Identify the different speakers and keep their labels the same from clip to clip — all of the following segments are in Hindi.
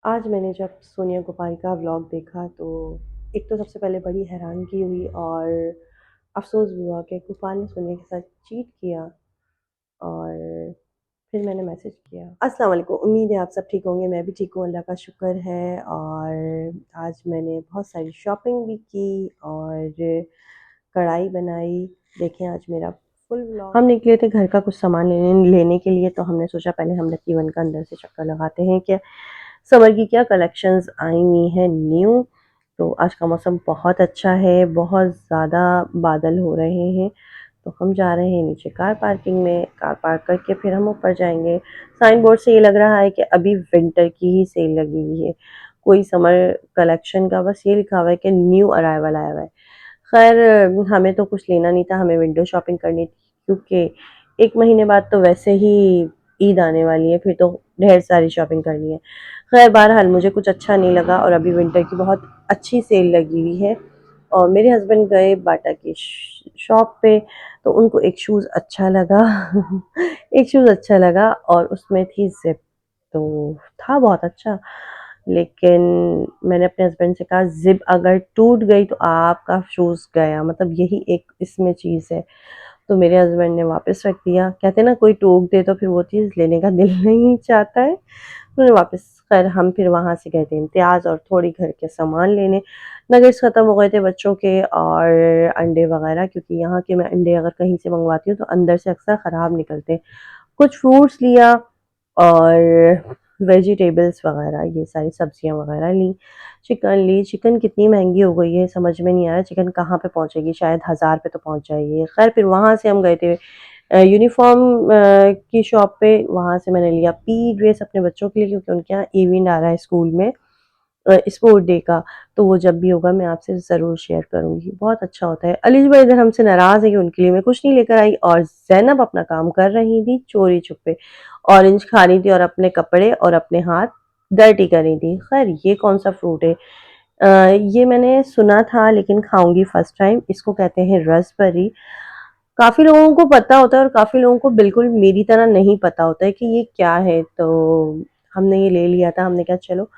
Speaker 1: आज मैंने जब सोनिया गोपाल का व्लॉग देखा तो एक तो सबसे पहले बड़ी हैरानगी हुई और अफ़सोस भी हुआ कि गोपाल ने सोनिया के साथ चीट किया। और फिर मैंने मैसेज किया, अस्सलाम वालेकुम, उम्मीद है आप सब ठीक होंगे। मैं भी ठीक हूँ, अल्लाह का शुक्र है। और आज मैंने बहुत सारी शॉपिंग भी की और कढ़ाई बनाई। देखें आज मेरा फुल व्लॉग। हम निकले थे घर का कुछ सामान लेने के लिए, तो हमने सोचा पहले हम लकी वन का अंदर से चक्कर लगाते हैं कि समर की क्या कलेक्शंस आई हुई हैं न्यू। तो आज का मौसम बहुत अच्छा है, बहुत ज़्यादा बादल हो रहे हैं। तो हम जा रहे हैं नीचे कार पार्किंग में, कार पार्क करके फिर हम ऊपर जाएंगे। साइन बोर्ड से ये लग रहा है कि अभी विंटर की ही सेल लगी हुई है, कोई समर कलेक्शन का बस ये लिखा हुआ है कि न्यू अराइवल आया हुआ है। खैर हमें तो कुछ लेना नहीं था, हमें विंडो शॉपिंग करनी थी, क्योंकि 1 महीने बाद तो वैसे ही ईद आने वाली है, फिर तो ढेर सारी शॉपिंग करनी है। खैर बहरहाल मुझे कुछ अच्छा नहीं लगा और अभी विंटर की बहुत अच्छी सेल लगी हुई है। और मेरे हस्बैंड गए बाटा की शॉप पे, तो उनको एक शूज़ अच्छा लगा एक शूज़ अच्छा लगा और उसमें थी ज़िप, तो था बहुत अच्छा। लेकिन मैंने अपने हस्बैंड से कहा ज़िप अगर टूट गई तो आपका शूज़ गया, मतलब यही एक इसमें चीज़ है। तो मेरे हस्बैंड ने वापस रख दिया। कहते हैं ना कोई टोक दे तो फिर वो चीज़ लेने का दिल नहीं चाहता है। उन्होंने वापस, खैर हम फिर वहाँ से गए थे इम्तियाज़ और थोड़ी घर के सामान लेने। नगेट्स ख़त्म हो गए थे बच्चों के और अंडे वग़ैरह, क्योंकि यहाँ के मैं अंडे अगर कहीं से मंगवाती हूँ तो अंदर से अक्सर ख़राब निकलते हैं। कुछ फ्रूट्स लिया और वेजिटेबल्स वग़ैरह, ये सारी सब्जियाँ वग़ैरह ली। चिकन ली, चिकन कितनी महंगी हो गई है समझ में नहीं आ रहा, चिकन कहाँ पे पहुँचेगी, शायद 1000 पे तो पहुँच जाएगी। खैर फिर वहाँ से हम गए थे यूनिफ़ॉर्म की शॉप पे। वहाँ से मैंने लिया पी ड्रेस अपने बच्चों के लिए, क्योंकि उनके यहाँ इवेंट आ रहा है स्कूल में स्पोर्ट डे का। तो वो जब भी होगा मैं आपसे ज़रूर शेयर करूँगी, बहुत अच्छा होता है। अलीज भाई इधर हमसे नाराज़ है कि उनके लिए मैं कुछ नहीं लेकर आई, और ज़ैनब अपना काम कर रही थी चोरी छुपे, ऑरेंज खा रही थी और अपने कपड़े और अपने हाथ डर्टी कर रही थी। खैर ये कौन सा फ्रूट है? ये मैंने सुना था लेकिन खाऊंगी फर्स्ट टाइम। इसको कहते हैं रसबेरी। काफ़ी लोगों को पता होता है और काफ़ी लोगों को बिल्कुल मेरी तरह नहीं पता होता है कि ये क्या है। तो हमने ये ले लिया था, हमने कहा चलो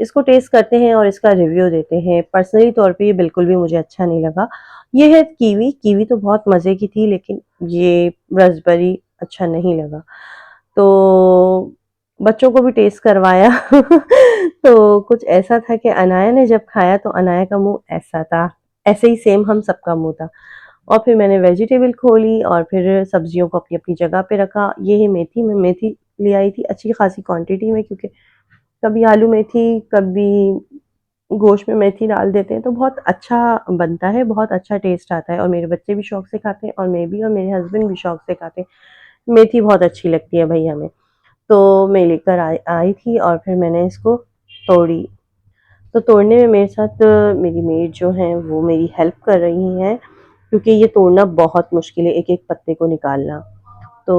Speaker 1: इसको टेस्ट करते हैं और इसका रिव्यू देते हैं। पर्सनली तौर पे ये बिल्कुल भी मुझे अच्छा नहीं लगा। ये है कीवी, कीवी तो बहुत मज़े की थी, लेकिन ये रास्पबेरी अच्छा नहीं लगा। तो बच्चों को भी टेस्ट करवाया तो कुछ ऐसा था कि अनाया ने जब खाया तो अनाया का मुँह ऐसा था, ऐसे ही सेम हम सबका मुँह था। और फिर मैंने वेजिटेबल खोली और फिर सब्जियों को अपनी-अपनी जगह पे रखा। ये है मेथी, मैं मेथी ले आई थी अच्छी खासी क्वांटिटी में, क्योंकि कभी आलू मेथी, कभी गोश्त में मेथी डाल देते हैं तो बहुत अच्छा बनता है, बहुत अच्छा टेस्ट आता है और मेरे बच्चे भी शौक से खाते हैं और मैं भी और मेरे हस्बैंड भी शौक से खाते हैं। मेथी बहुत अच्छी लगती है भई हमें। तो मैं लेकर आई आई थी और फिर मैंने इसको तोड़ी। तो तोड़ने में मेरे साथ मेरी मेड जो हैं वो मेरी हेल्प कर रही हैं, क्योंकि ये तोड़ना बहुत मुश्किल है, एक-एक पत्ते को निकालना। तो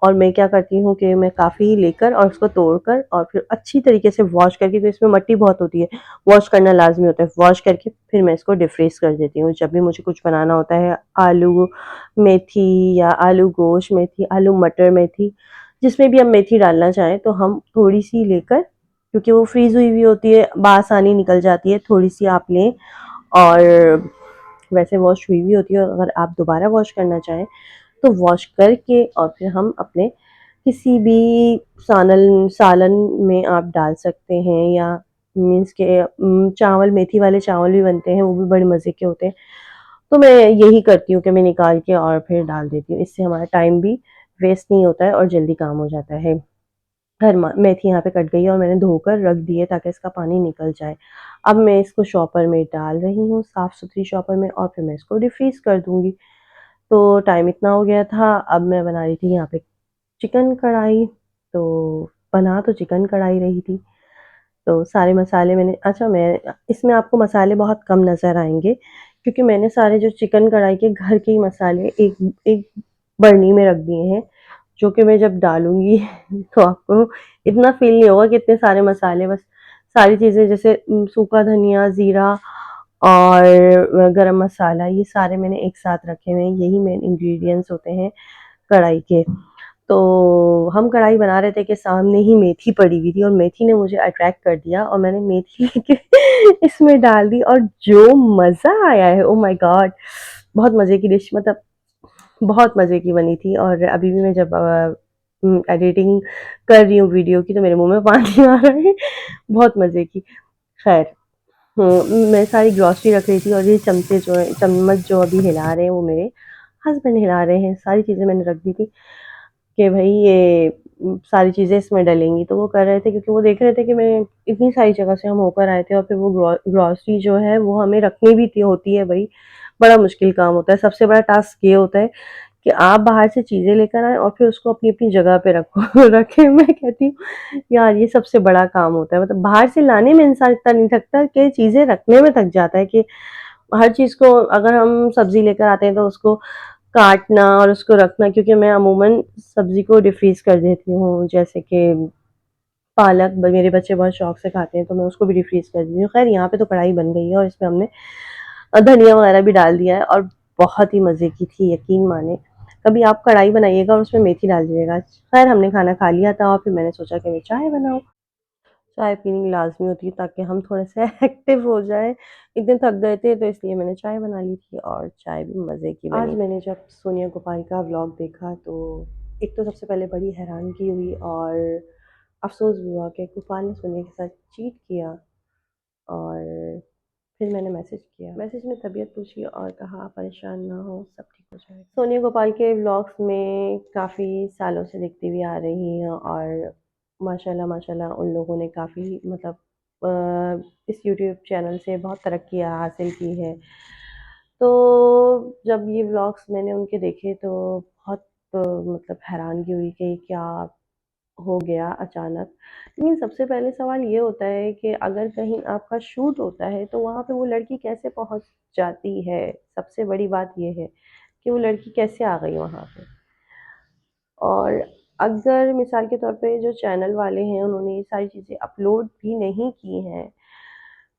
Speaker 1: और मैं क्या करती हूँ कि मैं काफ़ी लेकर और उसको तोड़कर और फिर अच्छी तरीके से वॉश करके, तो इसमें मट्टी बहुत होती है, वॉश करना लाज़मी होता है। वॉश करके फिर मैं इसको डीप फ्रीज़ कर देती हूँ। जब भी मुझे कुछ बनाना होता है, आलू मेथी या आलू गोश्त मेथी, आलू मटर मेथी, जिसमें भी हम मेथी डालना चाहें तो हम थोड़ी-सी लेकर, क्योंकि वो फ्रीज़ हुई हुई होती है, बआसानी निकल जाती है, थोड़ी-सी आप लें और वैसे वॉश हुई हुई होती है और अगर आप दोबारा वॉश करना चाहें तो वॉश करके और फिर हम अपने किसी भी सालन में आप डाल सकते हैं, या मीन्स के चावल, मेथी वाले चावल भी बनते हैं, वो भी बड़े मज़े के होते हैं। तो मैं यही करती हूँ कि मैं निकाल के और फिर डाल देती हूँ, इससे हमारा टाइम भी वेस्ट नहीं होता है और जल्दी काम हो जाता है। हर मेथी यहाँ पे कट गई है और मैंने धोकर रख दी है ताकि इसका पानी निकल जाए। अब मैं इसको शॉपर में डाल रही हूँ, साफ़ सुथरी शॉपर में, और फिर मैं इसको डिफ्रीज़ कर दूँगी। तो टाइम इतना हो गया था, अब मैं बना रही थी यहाँ पे चिकन कढ़ाई। तो बना तो चिकन कढ़ाई रही थी, तो सारे मसाले मैंने, अच्छा मैं इसमें आपको मसाले बहुत कम नज़र आएँगे, क्योंकि मैंने सारे जो चिकन कढ़ाई के घर के ही मसाले एक एक बरनी में रख दिए हैं, जो कि मैं जब डालूँगी तो आपको इतना फ़ील नहीं होगा कि इतने सारे मसाले, बस सारी चीज़ें जैसे सूखा धनिया, ज़ीरा और गरम मसाला, ये सारे मैंने एक साथ रखे हुए हैं, यही मेन इंग्रीडिएंट्स होते हैं कढ़ाई के। तो हम कढ़ाई बना रहे थे कि सामने ही मेथी पड़ी हुई थी और मेथी ने मुझे अट्रैक्ट कर दिया और मैंने मेथी लेके इसमें डाल दी और जो मज़ा आया है, ओह माय गॉड! बहुत मज़े की डिश, मतलब बहुत मज़े की बनी थी। और अभी भी मैं जब एडिटिंग कर रही हूँ वीडियो की तो मेरे मुँह में पानी आ रहा है, बहुत मज़े की। ख़ैर, मैं सारी ग्रॉसरी रख रही थी और ये चम्मच जो अभी हिला रहे हैं वो मेरे हस्बैंड हिला रहे हैं। सारी चीज़ें मैंने रख दी थी कि भई ये सारी चीज़ें इसमें डलेंगी, तो वो कर रहे थे क्योंकि वो देख रहे थे कि मैं इतनी सारी जगह से हम होकर आए थे और फिर वो ग्रॉसरी जो है वो हमें रखनी भी होती है भई, बड़ा मुश्किल काम होता है। सबसे बड़ा टास्क ये होता है कि आप बाहर से चीज़ें लेकर आएँ और फिर उसको अपनी-अपनी जगह पे रखो रखें। मैं कहती हूँ यार ये सबसे बड़ा काम होता है। मतलब बाहर से लाने में इंसान इतना नहीं थकता कि चीज़ें रखने में थक जाता है कि हर चीज़ को, अगर हम सब्ज़ी लेकर आते हैं तो उसको काटना और उसको रखना, क्योंकि मैं अमूमन सब्ज़ी को डिफ्रीज़ कर देती हूँ। जैसे कि पालक मेरे बच्चे बहुत शौक से खाते हैं तो मैं उसको भी डिफ्रीज़ कर देती हूँ। ख़ैर यहाँ पे तो कढ़ाई बन गई है और इसमें हमने धनिया वगैरह भी डाल दिया है और बहुत ही मज़े की थी, यकीन माने। कभी आप कढ़ाई बनाइएगा और उसमें मेथी डाल दीजिएगा। ख़ैर हमने खाना खा लिया था और फिर मैंने सोचा कि मैं चाय बनाऊँ। चाय पीनी लाज़मी होती है ताकि हम थोड़े से एक्टिव हो जाएँ। इतने थक गए थे तो इसलिए मैंने चाय बना ली थी और चाय भी मज़े की बनी। आज मैंने जब सोनिया गोपाल का व्लॉग देखा तो एक तो सबसे पहले बड़ी हैरानगी हुई और अफ़सोस भी हुआ कि गोपाल ने सोनिया के साथ चीट किया। और फिर मैंने मैसेज किया, मैसेज में तबीयत पूछी और कहा परेशान ना हो, सब ठीक हो जाएगा। सोनिया गोपाल के व्लॉग्स में काफ़ी सालों से देखती हुई आ रही हैं और माशाल्लाह माशाल्लाह उन लोगों ने काफ़ी, मतलब इस यूट्यूब चैनल से बहुत तरक्की हासिल की है। तो जब ये व्लॉग्स मैंने उनके देखे तो बहुत मतलब हैरानगी हुई कि क्या हो गया अचानक। लेकिन सबसे पहले सवाल ये होता है कि अगर कहीं आपका शूट होता है तो वहाँ पे वो लड़की कैसे पहुँच जाती है? सबसे बड़ी बात ये है कि वो लड़की कैसे आ गई वहाँ पे? और अगर मिसाल के तौर पे जो चैनल वाले हैं उन्होंने ये सारी चीज़ें अपलोड भी नहीं की हैं,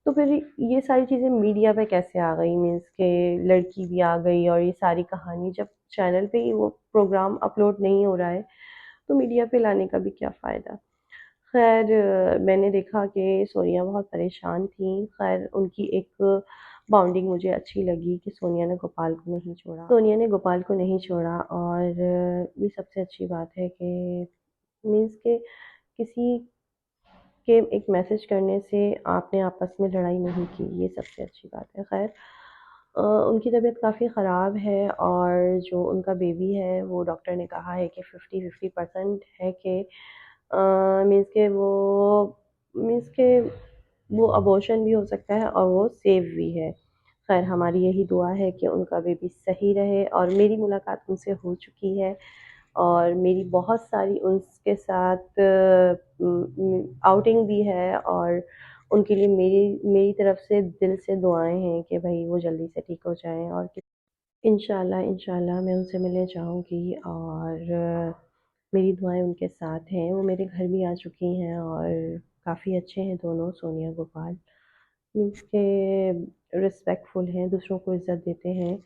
Speaker 1: तो फिर ये सारी चीज़ें मीडिया पे कैसे आ गई? मीन्स के लड़की भी आ गई और ये सारी कहानी जब चैनल पे ही वो प्रोग्राम अपलोड नहीं हो रहा है, तो मीडिया पे लाने का भी क्या फ़ायदा? ख़ैर मैंने देखा कि सोनिया बहुत परेशान थीं। ख़ैर उनकी एक बॉन्डिंग मुझे अच्छी लगी कि सोनिया ने गोपाल को नहीं छोड़ा। सोनिया ने गोपाल को नहीं छोड़ा और ये सबसे अच्छी बात है कि मीन्स के किसी के एक मैसेज करने से आपने आपस में लड़ाई नहीं की, ये सबसे अच्छी बात है। ख़ैर उनकी तबीयत काफ़ी ख़राब है और जो उनका बेबी है वो डॉक्टर ने कहा है कि 50-50% है कि मीन्स के वो अबॉर्शन भी हो सकता है और वो सेफ भी है। ख़ैर हमारी यही दुआ है कि उनका बेबी सही रहे और मेरी मुलाकात उनसे हो चुकी है और मेरी बहुत सारी उसके साथ आउटिंग भी है और उनके लिए मेरी मेरी तरफ से दिल से दुआएँ हैं कि भई वो जल्दी से ठीक हो जाएँ और इंशाल्लाह इंशाल्लाह मैं उनसे मिलने जाऊँगी और मेरी दुआएँ उनके साथ हैं। वो मेरे घर भी आ चुकी हैं और काफ़ी अच्छे हैं दोनों, सोनिया गोपाल। मीन्स के रिस्पेक्टफुल हैं, दूसरों को इज़्ज़त देते हैं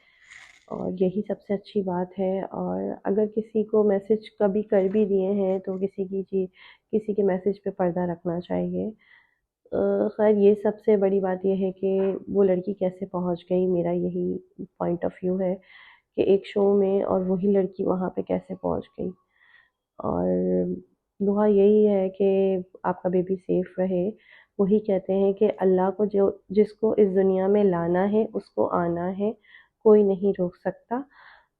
Speaker 1: और यही सबसे अच्छी बात है। और अगर किसी को मैसेज कभी कर भी दिए हैं तो किसी के मैसेज पे पर्दा रखना चाहिए। ख़ैर ये सबसे बड़ी बात ये है कि वो लड़की कैसे पहुँच गई, मेरा यही पॉइंट ऑफ व्यू है कि एक शो में और वही लड़की वहाँ पे कैसे पहुँच गई। और दुआ यही है कि आपका बेबी सेफ रहे। वही कहते हैं कि अल्लाह को जो जिसको इस दुनिया में लाना है उसको आना है, कोई नहीं रोक सकता।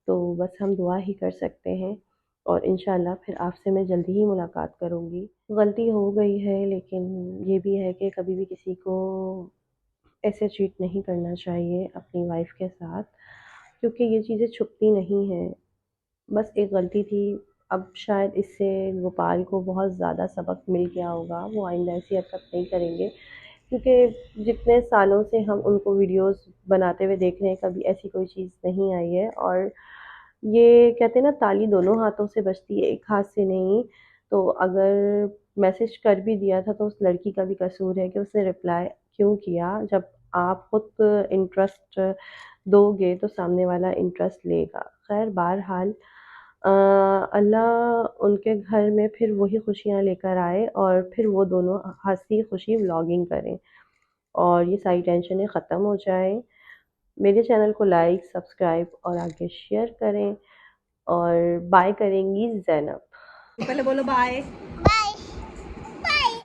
Speaker 1: तो बस हम दुआ ही कर सकते हैं और इंशाल्लाह फिर आपसे मैं जल्दी ही मुलाकात करूँगी। गलती हो गई है लेकिन ये भी है कि कभी भी किसी को ऐसे चीट नहीं करना चाहिए अपनी वाइफ़ के साथ, क्योंकि ये चीज़ें छुपती नहीं हैं। बस एक गलती थी, अब शायद इससे गोपाल को बहुत ज़्यादा सबक मिल गया होगा, वो आइंदा ऐसी हरकत नहीं करेंगे, क्योंकि जितने सालों से हम उनको वीडियोज़ बनाते हुए देख रहे हैं, कभी ऐसी कोई चीज़ नहीं आई है। और ये कहते हैं ना, ताली दोनों हाथों से बजती है, एक हाथ से नहीं। तो अगर मैसेज कर भी दिया था तो उस लड़की का भी कसूर है कि उसने रिप्लाई क्यों किया। जब आप खुद इंटरेस्ट दोगे तो सामने वाला इंटरेस्ट लेगा। ख़ैर बहरहाल अल्लाह उनके घर में फिर वही खुशियाँ लेकर आए और फिर वो दोनों हँसी खुशी व्लॉगिंग करें और ये सारी टेंशनें ख़त्म हो जाएं। मेरे चैनल को लाइक सब्सक्राइब और आगे शेयर करें और बाय करेंगी ज़ैनब।
Speaker 2: पहले बोलो बाय।